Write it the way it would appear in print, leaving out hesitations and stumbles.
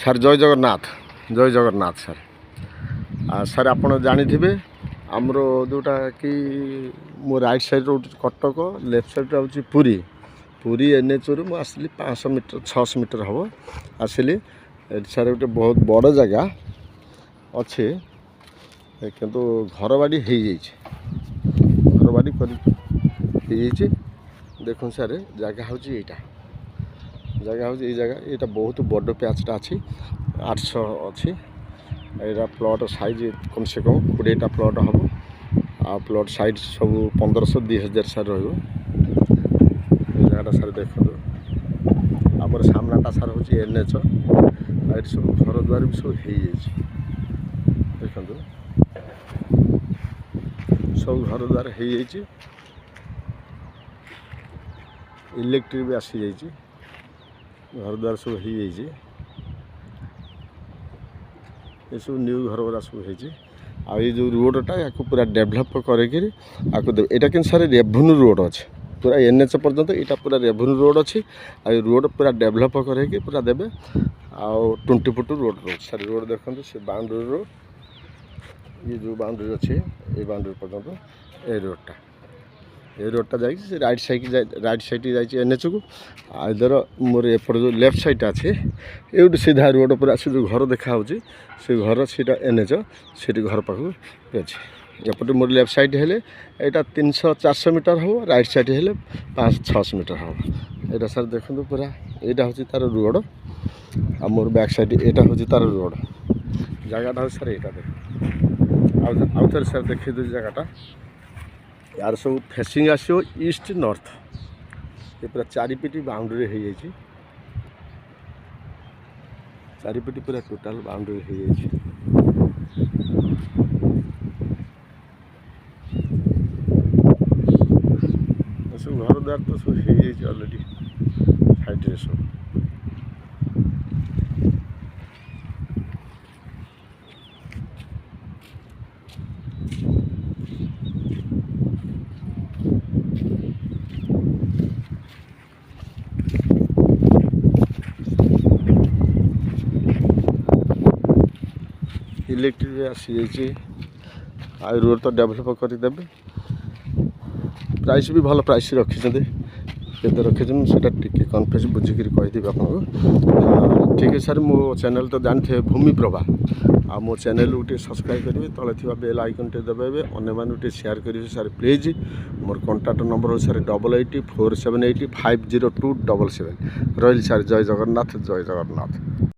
Sir ଜୟ Jagannath sir. Sir ଆପଣ ଜାଣିଥିବେ ଆମର ଯେଉଁଟା କି ମୋ ରାଇଟ୍ ସାଇଡ଼୍ ରହୁଛି କଟକ, ଲେଫ୍ଟ ସାଇଡ଼୍ ହେଉଛି ପୁରୀ NHରୁ ମୁଁ ଆସିଲି 500 ମିଟର 600 ମିଟର ହେବ ଆସିଲି। ଏଠି ସାର୍ ଗୋଟେ ବହୁତ ବଡ଼ ଜାଗା ଅଛି, କିନ୍ତୁ ଘରବାଡ଼ି ହେଇଯାଇଛି, ଘରବାଡ଼ି କରି ହେଇଯାଇଛି। ଦେଖନ୍ତୁ ସାର୍ ଜାଗା ହେଉଛି ଏଇଟା, ଜାଗା ହେଉଛି ଏଇ ଜାଗା, ଏଇଟା ବହୁତ ବଡ଼ ପ୍ୟାଚ୍ଟା ଅଛି, 800 ଅଛି। ଏଇଟା ପ୍ଲଟ୍ ସାଇଜ୍ କମ୍ ସେ କମ୍ 20ଟା ପ୍ଲଟ୍ ହେବ। ଆଉ ପ୍ଲଟ୍ ସାଇଜ୍ ସବୁ 1500 2000 ସାର୍ ରହିବ। এই ଜାଗାଟା ସାର୍ ଦେଖନ୍ତୁ, ଆମର ସାମ୍ନାଟା ସାର୍ ହେଉଛି NH। ଆଉ ଏଠି ସବୁ ଘର ଦ୍ୱାର ବି ସବୁ ହେଇଯାଇଛି, ଦେଖନ୍ତୁ ସବୁ ଘର ଦ୍ୱାର ହେଇଯାଇଛି, ଇଲେକ୍ଟ୍ରିକ୍ ବି ଆସିଯାଇଛି, ଘର ଦ୍ୱାର ସବୁ ହେଇଯାଇଛି। ଏସବୁ ନ୍ୟୁ ଘର ଗୁଡ଼ା ସବୁ ହେଇଛି। ଆଉ ଏଇ ଯେଉଁ ରୋଡ଼ଟା ୟାକୁ ପୁରା ଡେଭଲପ୍ କରିକିରି ଆକୁ ଦେବେ। ଏଇଟା କିନ୍ତୁ ସାର୍ ରେଭେନ୍ୟୁ ରୋଡ଼ ଅଛି, ପୁରା NH ପର୍ଯ୍ୟନ୍ତ ଏଇଟା ପୁରା ରେଭେନ୍ୟୁ ରୋଡ଼ ଅଛି। ଆଉ ଏ ରୋଡ଼ ପୁରା ଡେଭଲପ୍ କରିକି ପୁରା ଦେବେ। ଆଉ 20 ଫୁଟ ରୋଡ଼ ରହୁଛି ସାର୍। ରୋଡ଼ ଦେଖନ୍ତୁ, ସେ ବାଉଣ୍ଡରୀ ରୋଡ଼, ଇଏ ଯେଉଁ ବାଉଣ୍ଡରୀ ଅଛି ଏଇ ବାଉଣ୍ଡରୀ ପର୍ଯ୍ୟନ୍ତ ଏଇ ରୋଡ଼ଟା ଯାଇଛି। ସେ ରାଇଟ୍ ସାଇଡ଼୍ ଯାଇଛି NHକୁ। ଆଉ ଧର ମୋର ଏପଟେ ଯେଉଁ ଲେଫ୍ଟ ସାଇଡ଼୍ଟା ଅଛି, ଏଇଠୁ ସିଧା ରୋଡ଼ ପୁରା ସେ ଯେଉଁ ଘର ଦେଖାହେଉଛି, ସେ ଘର ସେଇଟା NH, ସେଠି ଘର ପାଖକୁ ଅଛି। ଏପଟେ ମୋର ଲେଫ୍ଟ ସାଇଡ଼୍ ହେଲେ ଏଇଟା 300-400 ମିଟର ହେବ, ରାଇଟ୍ ସାଇଡ଼୍ ହେଲେ 500-600 ମିଟର ହେବ। ଏଇଟା ସାର୍ ଦେଖନ୍ତୁ ପୁରା, ଏଇଟା ହେଉଛି ତା'ର ରୋଡ଼। ଆଉ ମୋର ବ୍ୟାକ୍ ସାଇଡ଼୍ ଏଇଟା ହେଉଛି ତା'ର ରୋଡ଼। ଜାଗାଟା ହେଉଛି ସାର୍ ଏଇଟା ଦେଖ। ଆଉ ଥରେ ସାର୍ ଦେଖେଇ ଦେଉଛି ଜାଗାଟା। ୟାର ସବୁ ଫେସିଂ ଆସିବ ଇଷ୍ଟ ନର୍ଥ। ଏ ପୁରା ଚାରିପିଟି ବାଉଣ୍ଡରୀ ହେଇଯାଇଛି, ଚାରିପିଟି ପୁରା ଟୋଟାଲ୍ ବାଉଣ୍ଡରୀ ହେଇଯାଇଛି। ଏସବୁ ଘର ଦ୍ୱାର ତ ସବୁ ହେଇଯାଇଛି ଅଲରେଡ଼ି ସାଇଡ଼୍ରେ ସବୁ। ଇଲେକ୍ଟ୍ରିକ୍ ଆସିଯାଇଛି। ଆଉ ରୋଡ଼ ତ ଡେଭଲପ୍ କରିଦେବେ। ପ୍ରାଇସ୍ ବି ଭଲ ପ୍ରାଇସ୍ ରଖିଛନ୍ତି, କେତେ ରଖିଛନ୍ତି ସେଇଟା ଟିକେ କନଫ୍ୟୁଜ୍ ବୁଝିକିରି କହିଦେବି ଆପଣଙ୍କୁ। ଠିକ୍ ଅଛି ସାର୍, ମୋ ଚ୍ୟାନେଲ୍ ତ ଜାଣିଥିବେ ଭୂମିପ୍ରଭା। ଆଉ ମୋ ଚ୍ୟାନେଲ୍କୁ ଟିକେ ସବସ୍କ୍ରାଇବ୍ କରିବେ, ତଳେ ଥିବା ବେଲ୍ ଆଇକନ୍ ଟିକେ ଦବାଇବେ, ଅନ୍ୟମାନଙ୍କୁ ଟିକେ ସେୟାର କରିବେ ସାର୍ ପ୍ଲିଜ୍। ମୋର କଣ୍ଟାକ୍ଟ ନମ୍ବର ହେଉଛି ସାର୍ 884780502777। ରହିଲି ସାର୍, ଜୟ ଜଗନ୍ନାଥ।